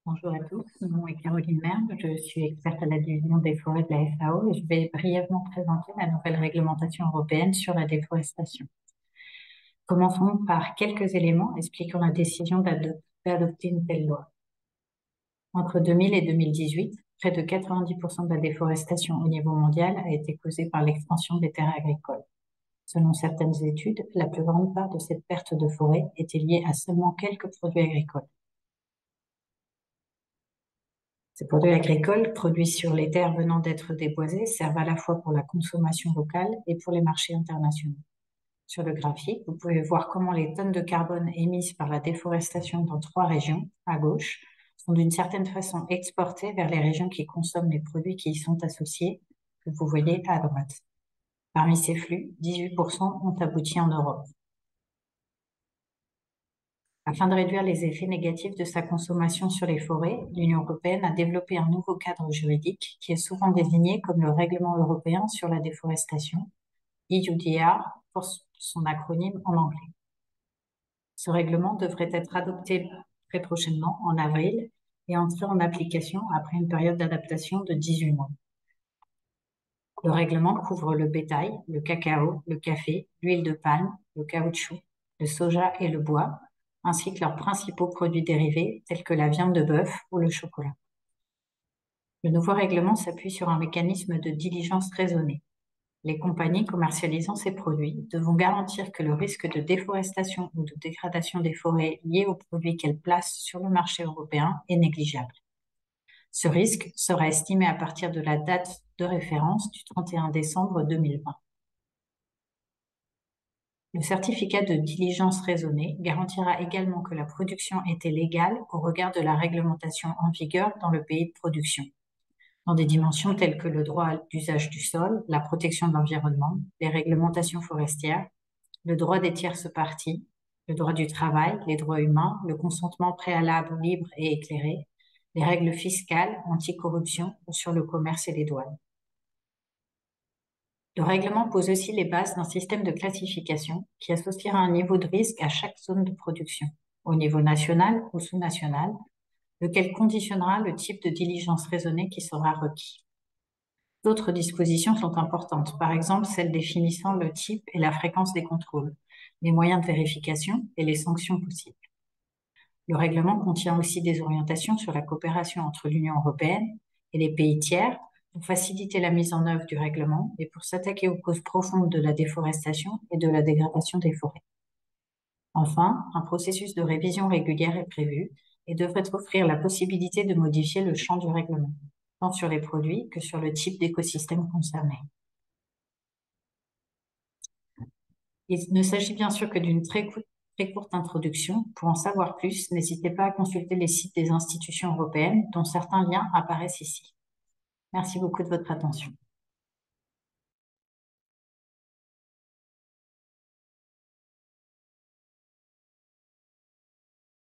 Bonjour à tous, mon nom est Caroline Merle, je suis experte à la division des forêts de la FAO et je vais brièvement présenter la nouvelle réglementation européenne sur la déforestation. Commençons par quelques éléments expliquant la décision d'adopter une telle loi. Entre 2000 et 2018, près de 90% de la déforestation au niveau mondial a été causée par l'expansion des terres agricoles. Selon certaines études, la plus grande part de cette perte de forêt était liée à seulement quelques produits agricoles. Ces produits agricoles produits sur les terres venant d'être déboisées servent à la fois pour la consommation locale et pour les marchés internationaux. Sur le graphique, vous pouvez voir comment les tonnes de carbone émises par la déforestation dans 3 régions, à gauche, sont d'une certaine façon exportées vers les régions qui consomment les produits qui y sont associés, que vous voyez à droite. Parmi ces flux, 18% ont abouti en Europe. Afin de réduire les effets négatifs de sa consommation sur les forêts, l'Union européenne a développé un nouveau cadre juridique qui est souvent désigné comme le Règlement européen sur la déforestation, EUDR pour son acronyme en anglais. Ce règlement devrait être adopté très prochainement, en avril, et entrer en application après une période d'adaptation de 18 mois. Le règlement couvre le bétail, le cacao, le café, l'huile de palme, le caoutchouc, le soja et le bois, ainsi que leurs principaux produits dérivés tels que la viande de bœuf ou le chocolat. Le nouveau règlement s'appuie sur un mécanisme de diligence raisonnée. Les compagnies commercialisant ces produits devront garantir que le risque de déforestation ou de dégradation des forêts lié aux produits qu'elles placent sur le marché européen est négligeable. Ce risque sera estimé à partir de la date de référence du 31 décembre 2020. Le certificat de diligence raisonnée garantira également que la production était légale au regard de la réglementation en vigueur dans le pays de production, dans des dimensions telles que le droit d'usage du sol, la protection de l'environnement, les réglementations forestières, le droit des tierces parties, le droit du travail, les droits humains, le consentement préalable libre et éclairé, les règles fiscales, anticorruption ou sur le commerce et les douanes. Le règlement pose aussi les bases d'un système de classification qui associera un niveau de risque à chaque zone de production, au niveau national ou sous-national, lequel conditionnera le type de diligence raisonnée qui sera requis. D'autres dispositions sont importantes, par exemple celles définissant le type et la fréquence des contrôles, les moyens de vérification et les sanctions possibles. Le règlement contient aussi des orientations sur la coopération entre l'Union européenne et les pays tiers pour faciliter la mise en œuvre du règlement et pour s'attaquer aux causes profondes de la déforestation et de la dégradation des forêts. Enfin, un processus de révision régulière est prévu et devrait offrir la possibilité de modifier le champ du règlement, tant sur les produits que sur le type d'écosystème concerné. Il ne s'agit bien sûr que d'une très courte introduction. Pour en savoir plus, n'hésitez pas à consulter les sites des institutions européennes dont certains liens apparaissent ici. Merci beaucoup de votre attention.